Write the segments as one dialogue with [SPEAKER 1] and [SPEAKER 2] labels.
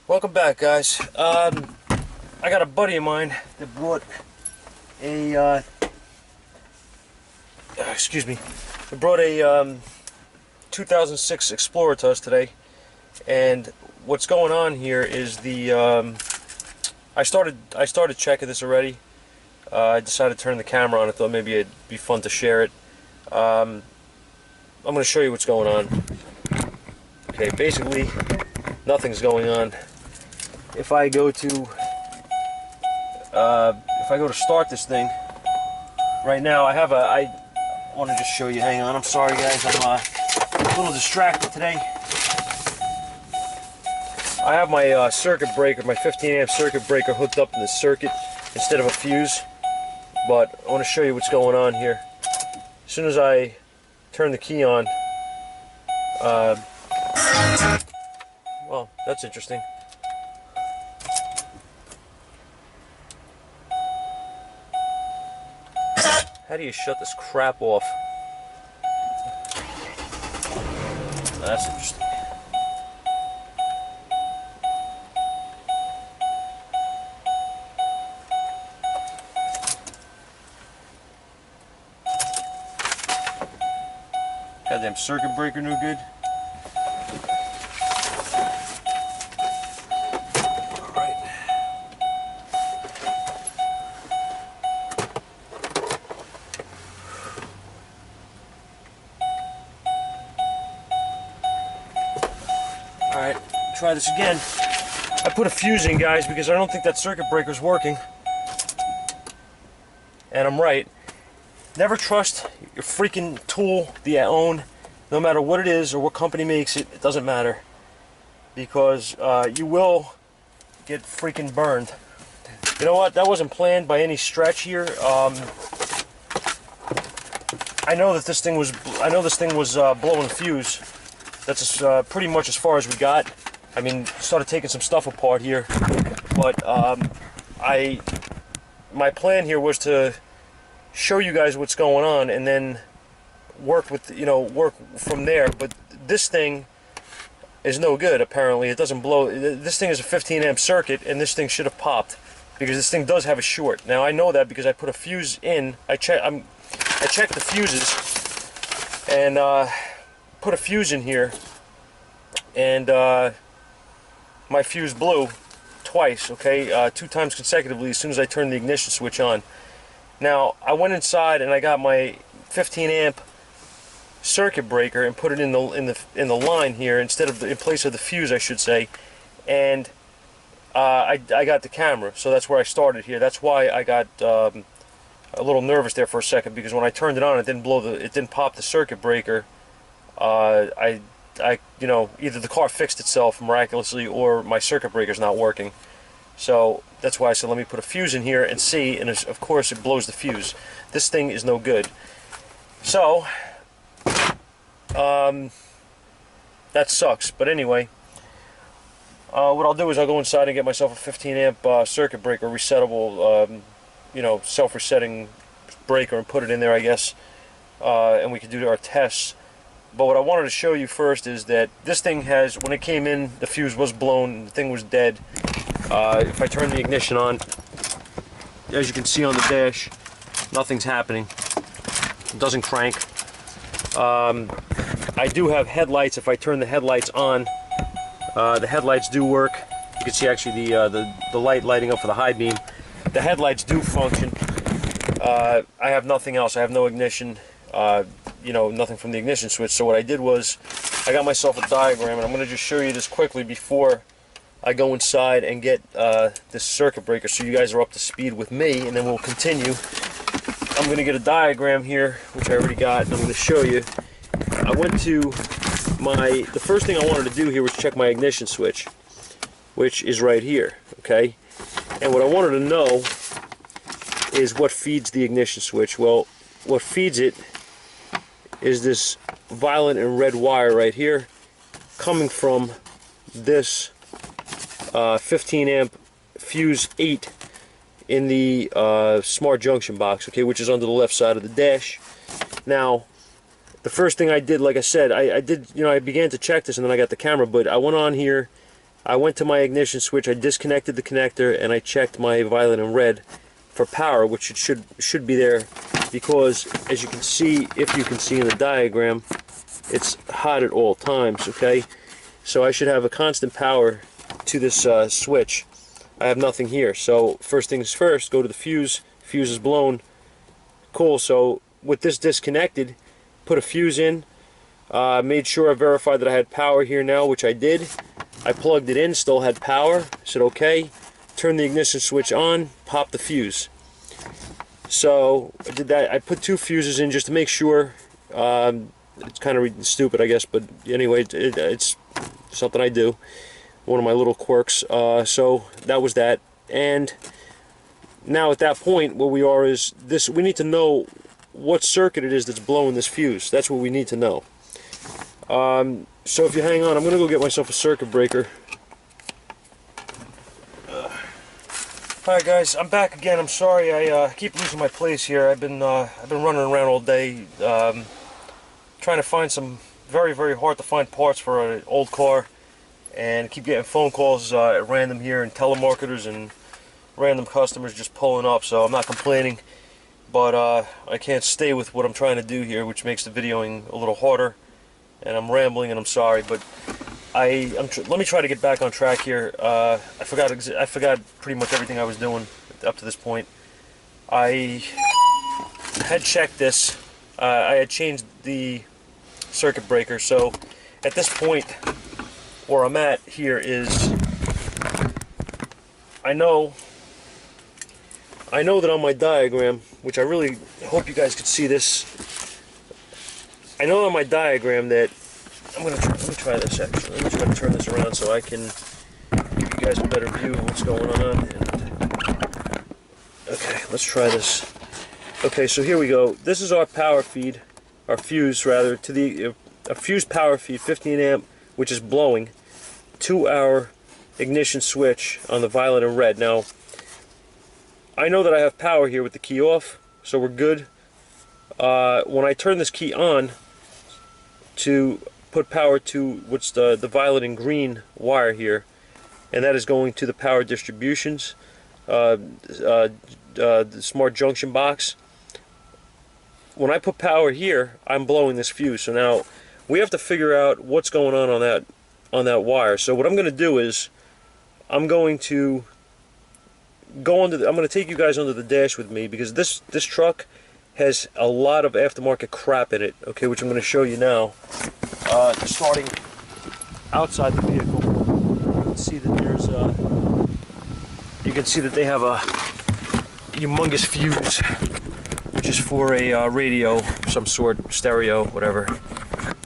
[SPEAKER 1] Welcome back, guys. I got a buddy of mine that brought a excuse me, that brought a 2006 Explorer to us today, and what's going on here is the I started checking this already. I decided to turn the camera on. I thought maybe it'd be fun to share it. I'm going to show you what's going on. Okay, basically nothing's going on. If I go to start this thing right now, I want to just show you. Hang on, I'm sorry guys, I'm a little distracted today. I have my circuit breaker, my 15 amp circuit breaker hooked up in the circuit instead of a fuse, but I want to show you what's going on here. As soon as I turn the key on, well, that's interesting. How do you shut this crap off? That's interesting. Goddamn circuit breaker no good. Alright, try this again. I put a fuse in, guys, because I don't think that circuit breaker's working. And I'm right. Never trust your freaking tool that you own, no matter what it is or what company makes it. It doesn't matter, because you will get freaking burned. You know what? That wasn't planned by any stretch here. I know that this thing was. I know this thing was blowing fuse. That's pretty much as far as we got. I mean, started taking some stuff apart here, but my plan here was to show you guys what's going on and then work with, work from there. But this thing is no good. Apparently, it doesn't blow. This thing is a 15 amp circuit, and this thing should have popped because this thing does have a short. Now I know that because I put a fuse in. I checked the fuses and put a fuse in here, and my fuse blew twice. Okay, 2 times consecutively as soon as I turned the ignition switch on. Now I went inside and I got my 15 amp circuit breaker and put it in the line here in place of the fuse, I should say, and I got the camera. So that's where I started here. That's why I got a little nervous there for a second, because when I turned it on, it didn't pop the circuit breaker. Either the car fixed itself miraculously or my circuit breaker's not working. So that's why I said let me put a fuse in here and see, and of course it blows the fuse. This thing is no good. So that sucks. But anyway, what I'll do is I'll go inside and get myself a 15 amp circuit breaker, resettable, self-resetting breaker, and put it in there, I guess, and we can do our tests. But what I wanted to show you first is that this thing has, when it came in, the fuse was blown, the thing was dead. If I turn the ignition on, as you can see on the dash, nothing's happening. It doesn't crank. I do have headlights. If I turn the headlights on, the headlights do work. You can see actually the light lighting up for the high beam. The headlights do function. I have nothing else. I have no ignition. Nothing from the ignition switch. So what I did was I got myself a diagram, and I'm going to just show you this quickly before I go inside and get this circuit breaker, so you guys are up to speed with me, and then we'll continue. I'm going to get a diagram here, which I already got, and I'm going to show you. I went to the first thing I wanted to do here was check my ignition switch, which is right here, okay? And what I wanted to know is what feeds the ignition switch. Well, what feeds it is this violet and red wire right here, coming from this 15 amp fuse 8 in the smart junction box, okay, which is under the left side of the dash. Now, the first thing I did, like I said, I began to check this, and then I got the camera, but I went on here I went to my ignition switch, I disconnected the connector, and I checked my violet and red for power, which it should be there, because as you can see, if you can see in the diagram, it's hot at all times, okay? So I should have a constant power to this switch. I have nothing here, so first things first, go to the fuse. Fuse is blown. Cool. So with this disconnected, put a fuse in, made sure I verified that I had power here now, which I did. I plugged it in, still had power. Said okay, turn the ignition switch on, pop the fuse. So I did that. I put 2 fuses in just to make sure. It's kind of stupid, I guess, but anyway, it's something I do. One of my little quirks. So that was that. And now at that point, where we are is this. We need to know what circuit it is that's blowing this fuse. That's what we need to know. So if you hang on, I'm gonna go get myself a circuit breaker. Alright guys, I'm back again. I'm sorry I keep losing my place here. I've been running around all day trying to find some very hard to find parts for an old car, and keep getting phone calls at random here, and telemarketers and random customers just pulling up. So I'm not complaining, but I can't stay with what I'm trying to do here, which makes the videoing a little harder, and I'm rambling, and I'm sorry, but let me try to get back on track here. I forgot pretty much everything I was doing up to this point. I had checked this. I had changed the circuit breaker, so at this point where I'm at here is I know that on my diagram, which I really hope you guys could see this, I know on my diagram that let me try this actually. Let me try to turn this around so I can give you guys a better view of what's going on. And, okay, let's try this. Okay, so here we go. This is our power feed, our fuse rather, to the a fuse power feed, 15 amp, which is blowing, to our ignition switch on the violet and red. Now, I know that I have power here with the key off, so we're good. When I turn this key on to put power to what's the violet and green wire here, and that is going to the power distributions, the smart junction box. When I put power here, I'm blowing this fuse. So now we have to figure out what's going on that wire. So what I'm going to do is I'm going to go I'm going to take you guys under the dash with me, because this truck has a lot of aftermarket crap in it. Okay, which I'm going to show you now. Starting outside the vehicle, you can see that there's they have a humongous fuse, which is for a radio of some sort, stereo, whatever.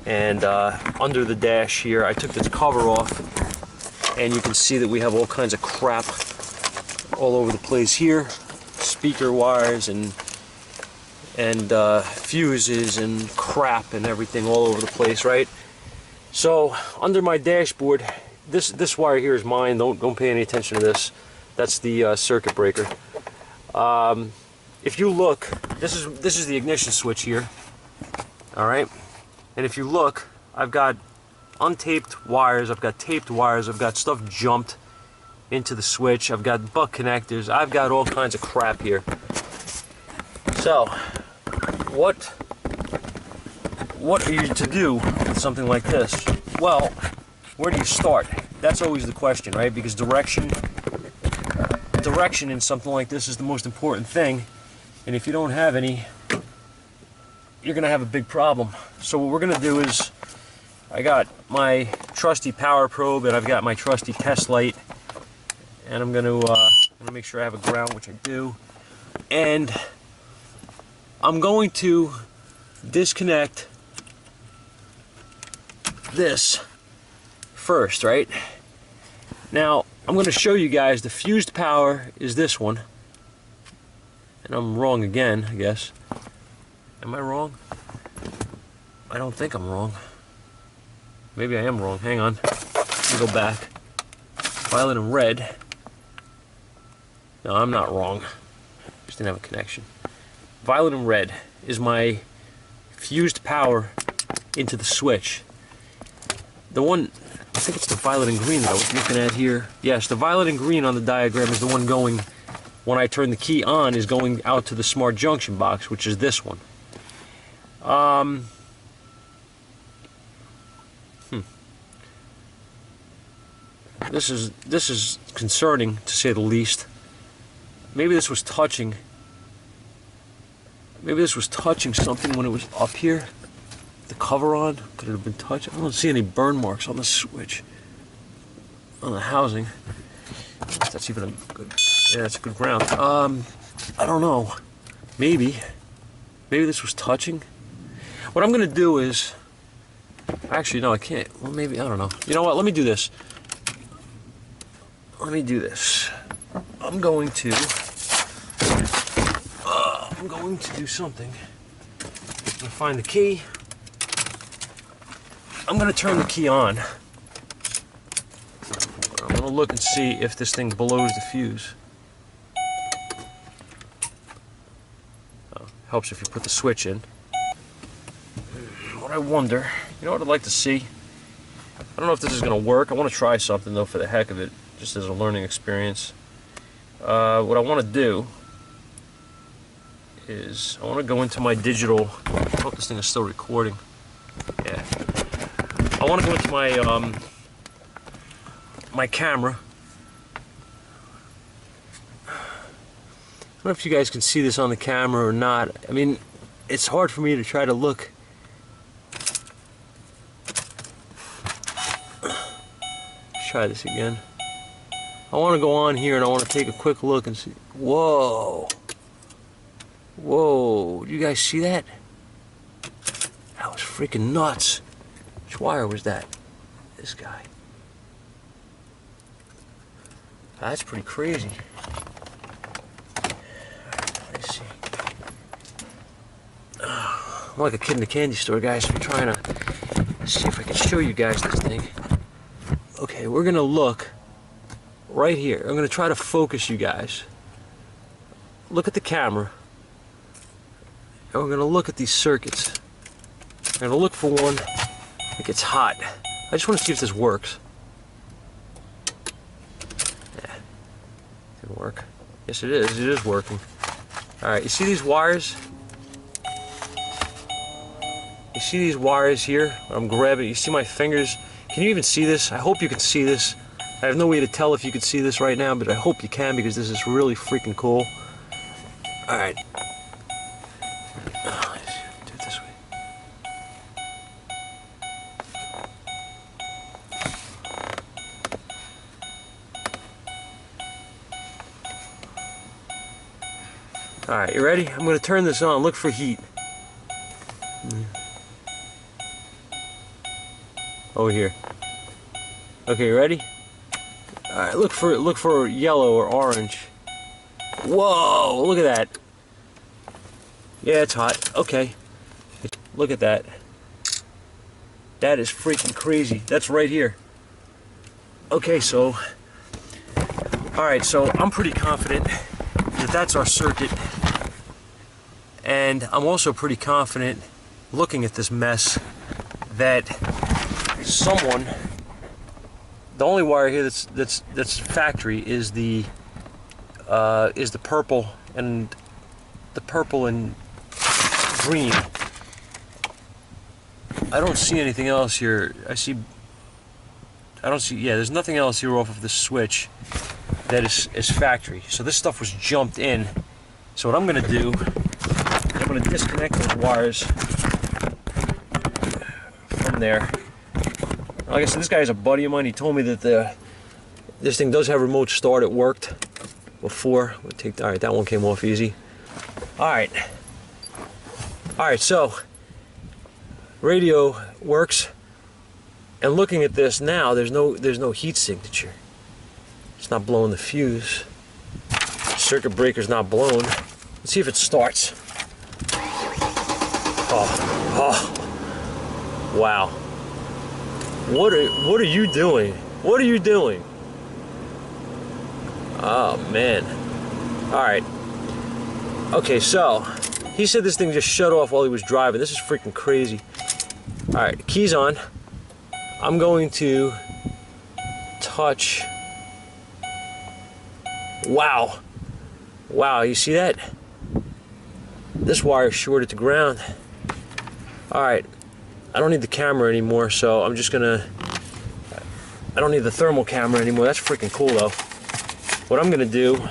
[SPEAKER 1] And under the dash here, I took this cover off, and you can see that we have all kinds of crap all over the place here, speaker wires and fuses and crap and everything all over the place, right? So under my dashboard, this wire here is mine. Don't pay any attention to this. That's the circuit breaker. If you look, this is the ignition switch here. All right, and if you look, I've got untaped wires, I've got taped wires, I've got stuff jumped into the switch, I've got buck connectors, I've got all kinds of crap here. So what are you to do with something like this? Well, where do you start? That's always the question, right? Because direction in something like this is the most important thing, and if you don't have any, you're gonna have a big problem. So what we're gonna do is, I got my trusty power probe and I've got my trusty test light, and I'm gonna make sure I have a ground, which I do, and I'm going to disconnect this first, right? Now, I'm going to show you guys the fused power is this one. And I'm wrong again, I guess. Am I wrong? I don't think I'm wrong. Maybe I am wrong. Hang on. Let me go back. Violet and red. No, I'm not wrong. Just didn't have a connection. Violet and red is my fused power into the switch. the one, I think it's the violet and green that I was looking at here. Yes, the violet and green on the diagram is the one going, when I turn the key on, is going out to the smart junction box, which is this one. This is concerning, to say the least. Maybe this was touching. Maybe this was touching something when it was up here. The cover on, could it have been touched? I don't see any burn marks on the switch, on the housing. That's even a good, yeah, that's a good ground. I don't know. Maybe this was touching. What I'm gonna do is, actually no, I can't. Well, maybe, I don't know. You know what? Let me do this. I'm going to do something. I'm gonna find the key. I'm gonna turn the key on. I'm gonna look and see if this thing blows the fuse. Oh, helps if you put the switch in. What I wonder, you know what I'd like to see? I don't know if this is gonna work. I want to try something though, for the heck of it, just as a learning experience. What I want to do is I want to go into my digital. I hope this thing is still recording. Yeah. I want to go into my my camera. I don't know if you guys can see this on the camera or not. I mean, it's hard for me to try to look. Let's try this again. I want to go on here and I want to take a quick look and see. Whoa. Whoa. Do you guys see that? That was freaking nuts. Which wire was that? This guy. That's pretty crazy. Let's see. I'm like a kid in a candy store, guys. I'm trying to see if I can show you guys this thing. Okay, we're going to look right here. I'm going to try to focus you guys. Look at the camera. And we're going to look at these circuits. I'm going to look for one that gets hot. I just want to see if this works. Yeah, didn't work. Yes, it is. It is working. Alright, you see these wires? You see these wires here? I'm grabbing. You see my fingers? Can you even see this? I hope you can see this. I have no way to tell if you can see this right now, but I hope you can because this is really freaking cool. Alright. Let's do it this way. Alright, you ready? I'm going to turn this on. Look for heat. Over here. Okay, you ready? Alright, look for yellow or orange. Whoa, look at that. Yeah, it's hot. Okay. Look at that. That is freaking crazy. That's right here. Okay, so alright, so I'm pretty confident that that's our circuit. And I'm also pretty confident, looking at this mess, that someone, the only wire here that's factory is the purple and green. I don't see anything else here. I don't see, yeah, there's nothing else here off of the switch that is factory. So this stuff was jumped in. So what I'm gonna do, I'm gonna disconnect those wires from there. Like I said, this guy is a buddy of mine. He told me that this thing does have remote start. It worked before. We'll take, all right, that one came off easy. All right, so radio works. And looking at this now, there's no heat signature. It's not blowing the fuse. Circuit breaker's not blown. Let's see if it starts. Oh, wow. What are you doing? What are you doing? Oh man. Alright. Okay, so he said this thing just shut off while he was driving. This is freaking crazy. Alright, keys on. I'm going to touch. Wow. Wow, you see that? This wire is shorted to ground. Alright, I don't need the camera anymore, so I'm just gonna... I don't need the thermal camera anymore. That's freaking cool though. What I'm gonna do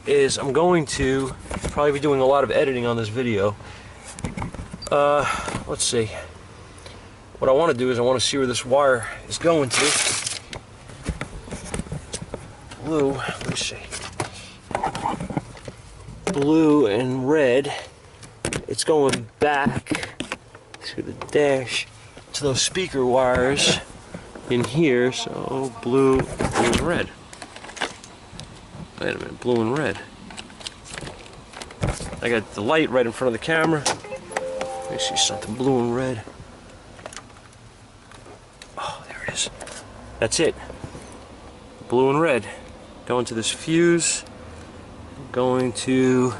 [SPEAKER 1] is I'm going to probably be doing a lot of editing on this video. Let's see. What I want to do is I want to see where this wire is going to. Blue, let me see. Blue and red. It's going back to the dash, to those speaker wires in here. So blue and red. Wait a minute, blue and red. I got the light right in front of the camera. Let me see something, blue and red. Oh, there it is. That's it. Blue and red. Going to this fuse. Going to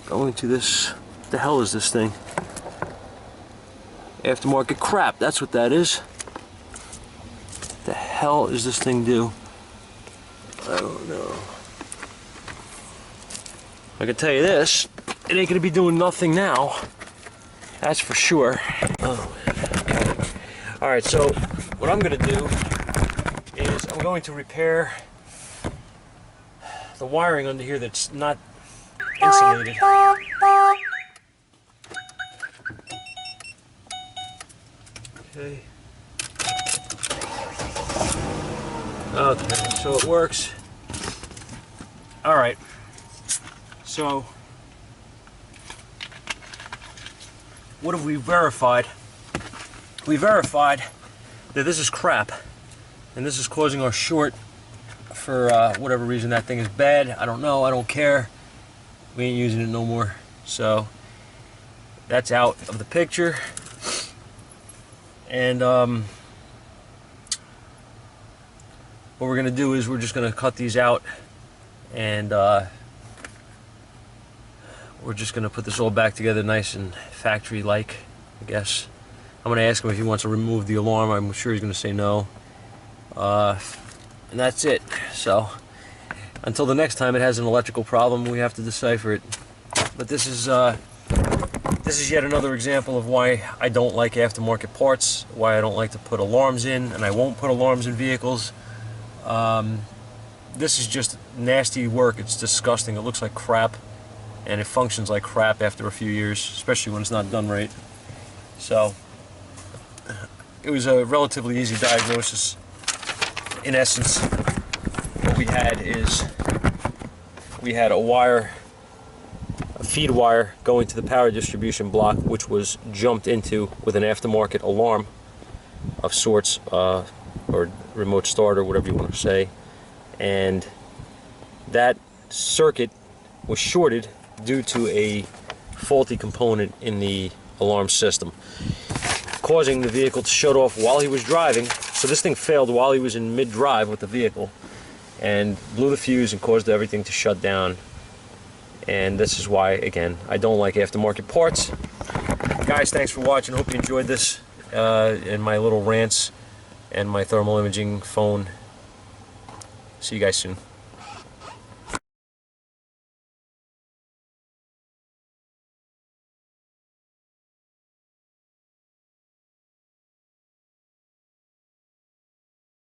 [SPEAKER 1] this. What the hell is this thing? Aftermarket crap. That's what that is. What the hell does this thing do? I don't know. I can tell you this. It ain't gonna be doing nothing now. That's for sure. Oh. Alright, so what I'm gonna do is I'm going to repair the wiring under here that's not insulated. Okay. Okay, so it works. Alright. So what have we verified? We verified that this is crap, and this is causing our short for whatever reason. That thing is bad. I don't know. I don't care. We ain't using it no more. So that's out of the picture. And what we're gonna do is we're just gonna cut these out, and we're just gonna put this all back together nice and factory-like, I guess. I'm gonna ask him if he wants to remove the alarm. I'm sure he's gonna say no. And that's it. So until the next time it has an electrical problem, we have to decipher it. But this is yet another example of why I don't like aftermarket parts, why I don't like to put alarms in, and I won't put alarms in vehicles. This is just nasty work. It's disgusting. It looks like crap, and it functions like crap after a few years, especially when it's not done right. So it was a relatively easy diagnosis. In essence, what we had is we had a wire, a feed wire going to the power distribution block, which was jumped into with an aftermarket alarm of sorts, or remote start, or whatever you want to say, and that circuit was shorted due to a faulty component in the alarm system, causing the vehicle to shut off while he was driving. So this thing failed while he was in mid-drive with the vehicle and blew the fuse and caused everything to shut down. And this is why, again, I don't like aftermarket parts. Guys, thanks for watching. Hope you enjoyed this and my little rants and my thermal imaging phone. See you guys soon.